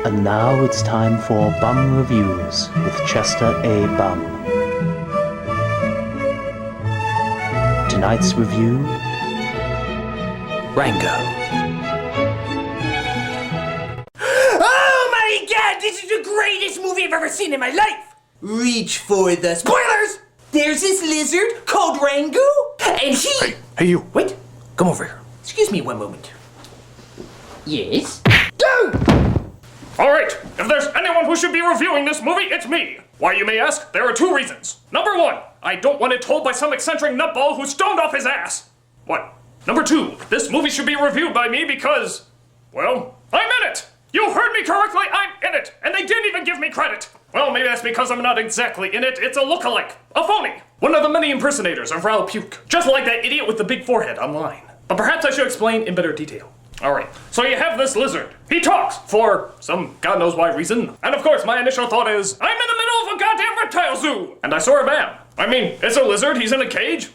And now it's time for Bum Reviews with Chester A. Bum. Tonight's review, Rango. Oh my god, this is the greatest movie I've ever seen in my life! Reach for the spoilers! There's this lizard called Rango, and he... Hey you! Wait, come over here. Excuse me one moment. Yes? Alright, if there's anyone who should be reviewing this movie, it's me! Why, you may ask, there are two reasons. Number one, I don't want it told by some eccentric nutball who stoned off his ass. What? Number two, this movie should be reviewed by me because, well, I'm in it! You heard me correctly, I'm in it! And they didn't even give me credit! Well, maybe that's because I'm not exactly in it, it's a lookalike, a phony. One of the many impersonators of Raoul Puke, just like that idiot with the big forehead online. But perhaps I should explain in better detail. Alright, so you have this lizard. He talks, for some god knows why reason. And of course, my initial thought is, I'm in the middle of a goddamn reptile zoo! And I sort of am. I mean, it's a lizard, he's in a cage.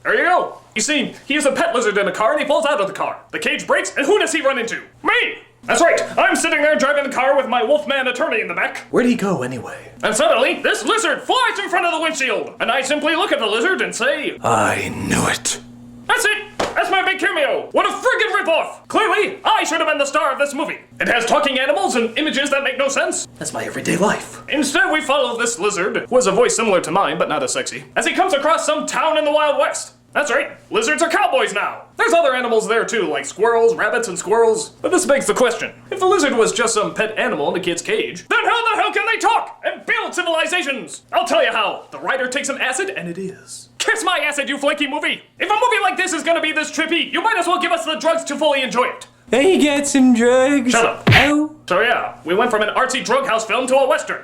There you go. You see, he is a pet lizard in a car and he falls out of the car. The cage breaks, and who does he run into? Me! That's right, I'm sitting there driving the car with my wolfman attorney in the back. Where'd he go anyway? And suddenly, this lizard flies in front of the windshield. And I simply look at the lizard and say, I knew it. That's it! That's my big cameo! What a friggin' ripoff! Clearly, I should have been the star of this movie. It has talking animals and images that make no sense. That's my everyday life. Instead, we follow this lizard, who has a voice similar to mine, but not as sexy, as he comes across some town in the Wild West. That's right, lizards are cowboys now. There's other animals there too, like squirrels, rabbits, and squirrels. But this begs the question, if the lizard was just some pet animal in a kid's cage, then how the hell can they talk and build civilizations? I'll tell you how. The writer takes some acid, and it is. Kiss my acid, you flaky movie! If a movie like this is gonna be this trippy, you might as well give us the drugs to fully enjoy it. They get some drugs. Shut up. Ow. So yeah, we went from an artsy drug house film to a western.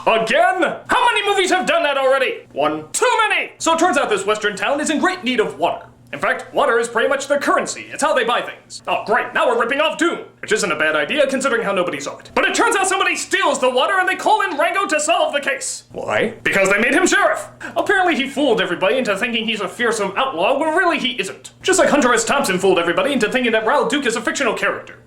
Again? How many movies have done that already? One. Too many! So it turns out this western town is in great need of water. In fact, water is pretty much their currency. It's how they buy things. Oh great, now we're ripping off Doom, which isn't a bad idea considering how nobody saw it. But it turns out somebody steals the water and they call in Rango to solve the case. Why? Because they made him sheriff. Apparently he fooled everybody into thinking he's a fearsome outlaw when really he isn't. Just like Hunter S. Thompson fooled everybody into thinking that Raoul Duke is a fictional character.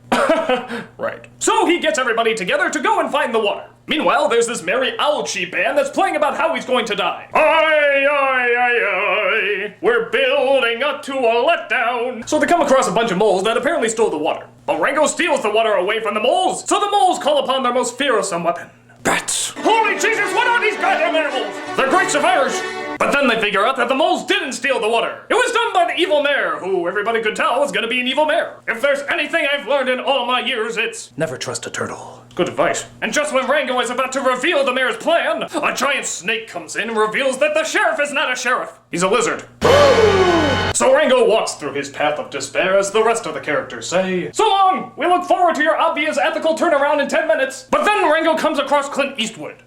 Right. So he gets everybody together to go and find the water. Meanwhile, there's this merry owl-chi band that's playing about how he's going to die. Aye, aye, aye, aye, we're building up to a letdown. So they come across a bunch of moles that apparently stole the water. But Rango steals the water away from the moles, so the moles call upon their most fearsome weapon. Bats. Holy Jesus, what are these goddamn animals? They're great survivors. But then they figure out that the moles didn't steal the water. It was done by the evil mayor, who everybody could tell was gonna be an evil mayor. If there's anything I've learned in all my years, it's Never trust a turtle. good advice. And just when Rango is about to reveal the mayor's plan, a giant snake comes in and reveals that the sheriff is not a sheriff. He's a lizard. So Rango walks through his path of despair as the rest of the characters say, "So long! We look forward to your obvious ethical turnaround in 10 minutes. But then Rango comes across Clint Eastwood.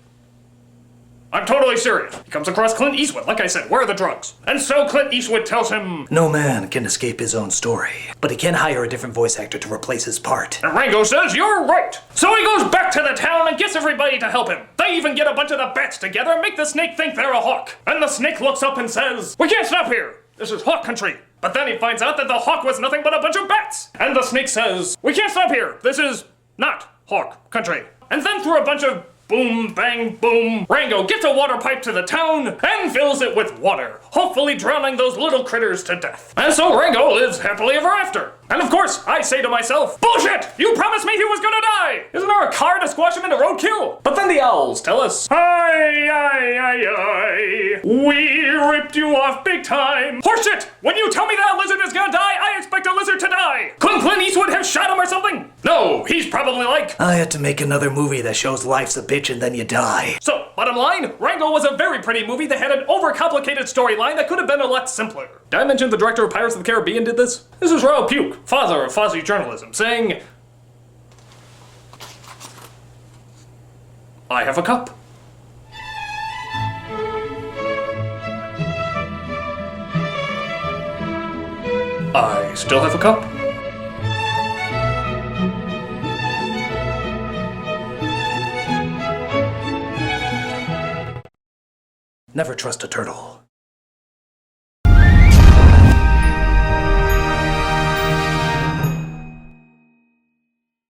I'm totally serious. He comes across Clint Eastwood, like I said, where are the drugs? And so Clint Eastwood tells him, No man can escape his own story, but he can hire a different voice actor to replace his part. and Rango says, you're right. So he goes back to the town and gets everybody to help him. They even get a bunch of the bats together and make the snake think they're a hawk. And the snake looks up and says, we can't stop here. This is hawk country. But then he finds out that the hawk was nothing but a bunch of bats. And the snake says, we can't stop here. This is not hawk country. And then through a bunch of boom, bang, boom, Rango gets a water pipe to the town and fills it with water, hopefully drowning those little critters to death. And so Rango lives happily ever after. And of course, I say to myself, bullshit! You promised me he was gonna die! Isn't there a car to squash him into roadkill? But then the owls tell us, aye, aye, aye, aye, we ripped you off big time. Horseshit! When you tell me that a lizard is gonna die, I expect a lizard to die! Couldn't Clint Eastwood have shot him or something? No, he's probably like, I had to make another movie that shows life's a bitch and then you die. so, bottom line, Rango was a very pretty movie that had an overcomplicated storyline that could have been a lot simpler. Did I mention the director of Pirates of the Caribbean did this? This is Raoul Puke, father of Fozzie journalism, saying, I have a cup. I still have a cup. Never trust a turtle.